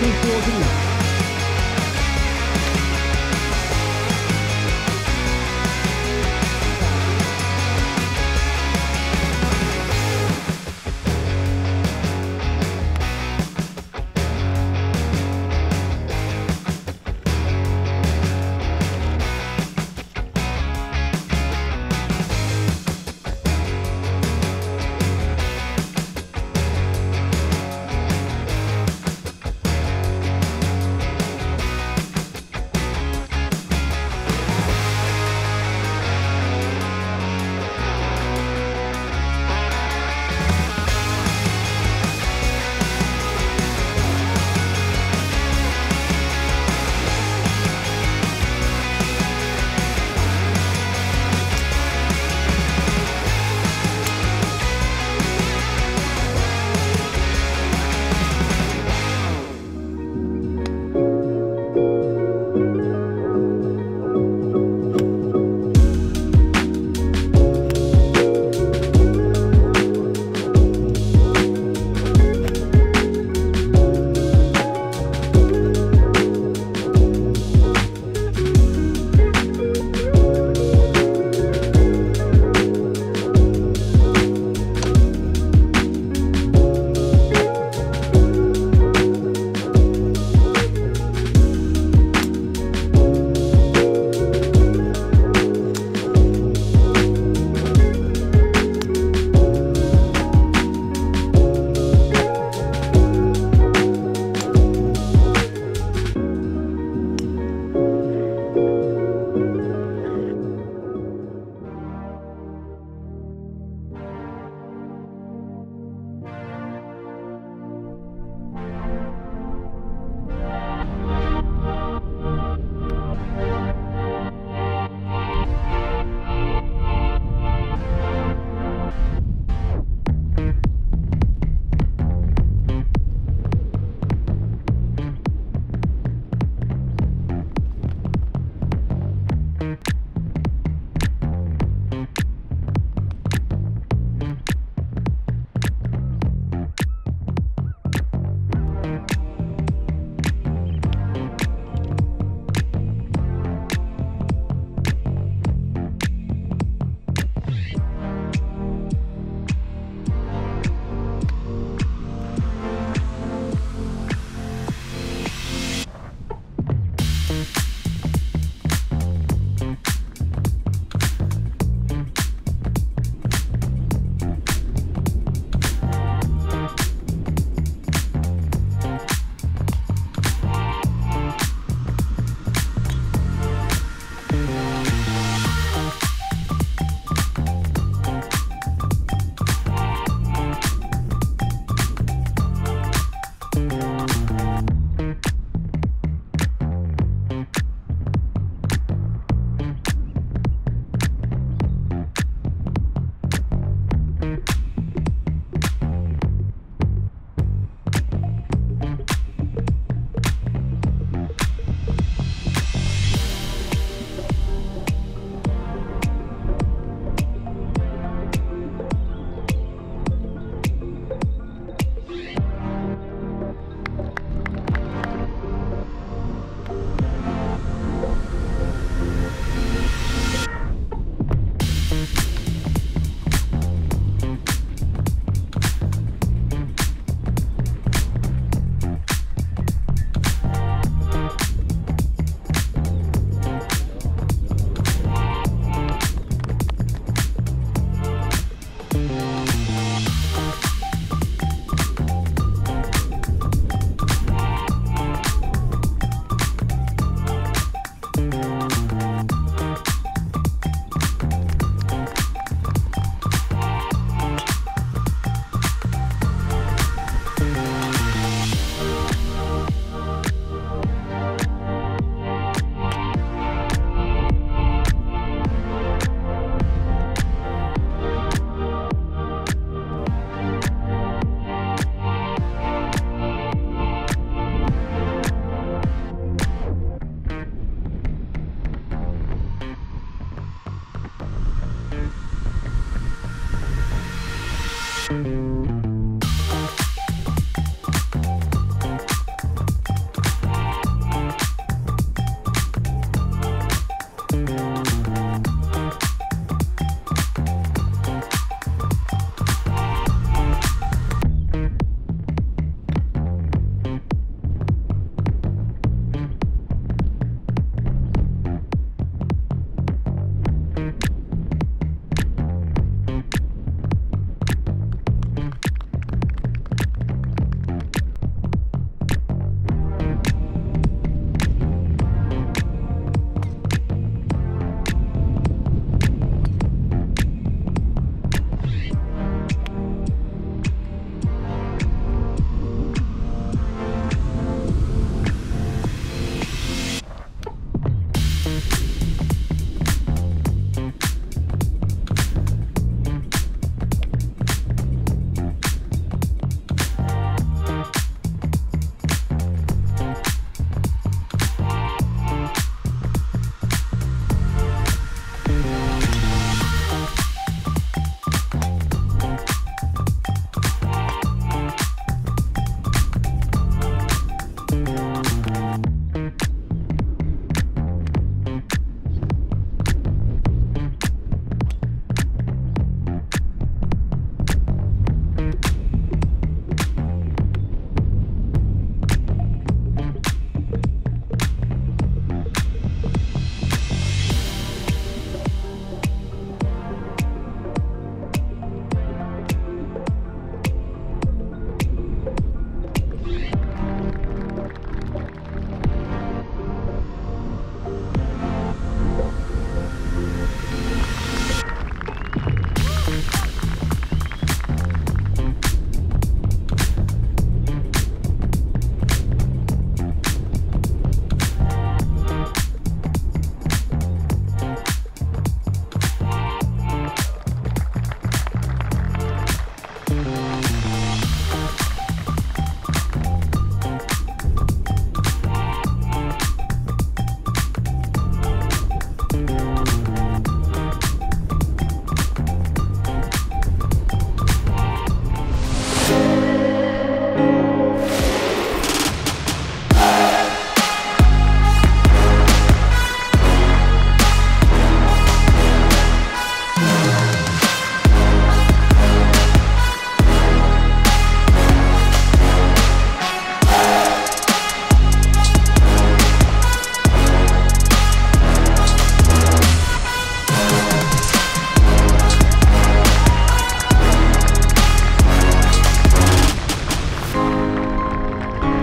243.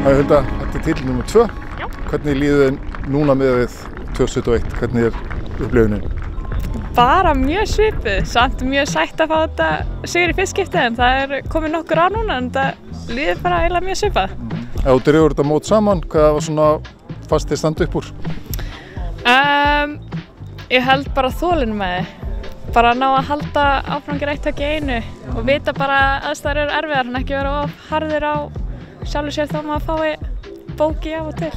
Það er Hulda, þetta titil nr. 2. Já. Hvernig líður þið núna með við 2021? Hvernig upplifunin? Bara mjög svipuð, samt mjög sætt að fá þetta sigur í fyrst skipti en það komið nokkur á núna en það líður bara eiginlega mjög svipað. Ef þú dregur þetta mót saman, hvað var svona fast þið standa upp úr? Ég held bara þolinmæði, bara að ná að halda áfram gera eitt högg í einu og vita bara að aðstæður eru erfiðar en ekki vera of harður á sjálfur sér þá maður fái bóki af og til.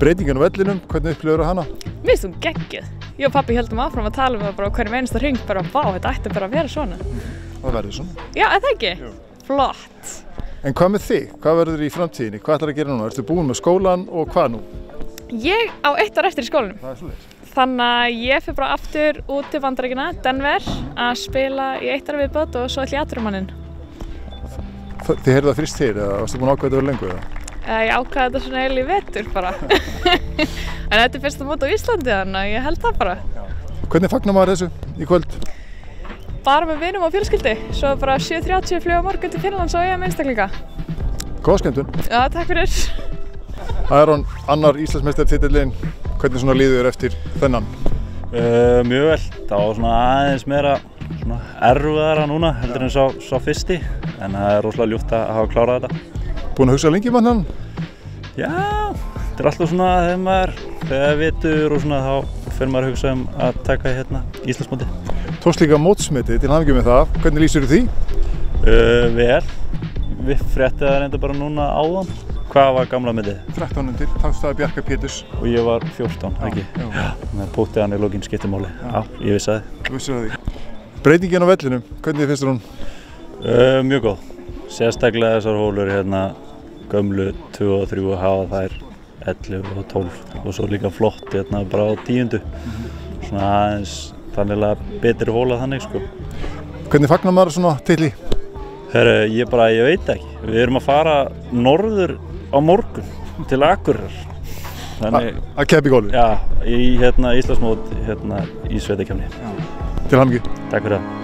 Breytingin á vellinum, hvernig upplifur hana? Mér finnst hún geggjuð. Ég og pabbi heldum áfram að tala um það bara á hverjum einasta hring, bara vá, þetta ætti bara að vera svona. Það verður svona. Já, er það ekki? Jú. Flott. En hvað með þig? Hvað verður í framtíðinni? Hvað ætlar að gera núna? Ertu búin með skólan og hvað nú? Ég á 1 ár eftir í skólanum. Það er svoleiðis. Þannig að ég fer bara aftur út til Bandaríkjanna, Denver, að spila í 1 ár viðbót og svo ætla ég atvinnumanninn. Þið heyrðu það fyrst til eða varstu búin að ákveða þetta lengur eða? Ég ákvaði þetta svona eiginlega í vetur bara. En þetta er fyrsta mót á Íslandi þannig að ég held það bara. Hvernig fagnar maður þessu í kvöld? Bara með vinum og fjölskyldu. Svo bara 7:30 flug á morgun til Finnlands og einstaklinga. Góða skemmtun. Já, takk fyrir. Það er hann annar Íslandsmeistaratitilinn. Hvernig svona líður eftir þennan? Mjög vel. Það var svona aðeins meira erfiðara núna heldur en sá fyrsti. En það er rosalega ljúft að hafa klárað þetta. Búin að hugsa lengi um hann? Já, þetta er alltaf svona þegar vitur og svona þá fer maður að hugsa að taka Íslandsmóti. Tókst líka mótsmetið, til hamingju með það. Hvernig lýsirðu því? Vel. Við fréttið það reynda bara núna áðan. Hvað var gamla metið? 13 undir, Tafstaði Bjarka Péturs. Og ég var 14, ekki? Já. Með pótið hann í lokin skiptir máli. Já, ég vissi það. Þú vissir það því. Breytingin á vellinum, hvernig finnst þér hún? Mjög góð. Sérstaklega þessar hólur gömlu 2 og 3 að hafa þær 11 og 12 og svo líka flott bara á 10. Svona aðeins þannig betri hóla þannig sko. Hvernig fagnar maður svona titli? Herru, ég veit ekki. Við erum að fara norður á morgun til Akureyrar. Þannig að keppa í golfi? Já, í Íslandsmót í sveitakefni. Til hamingju. Takk fyrir það.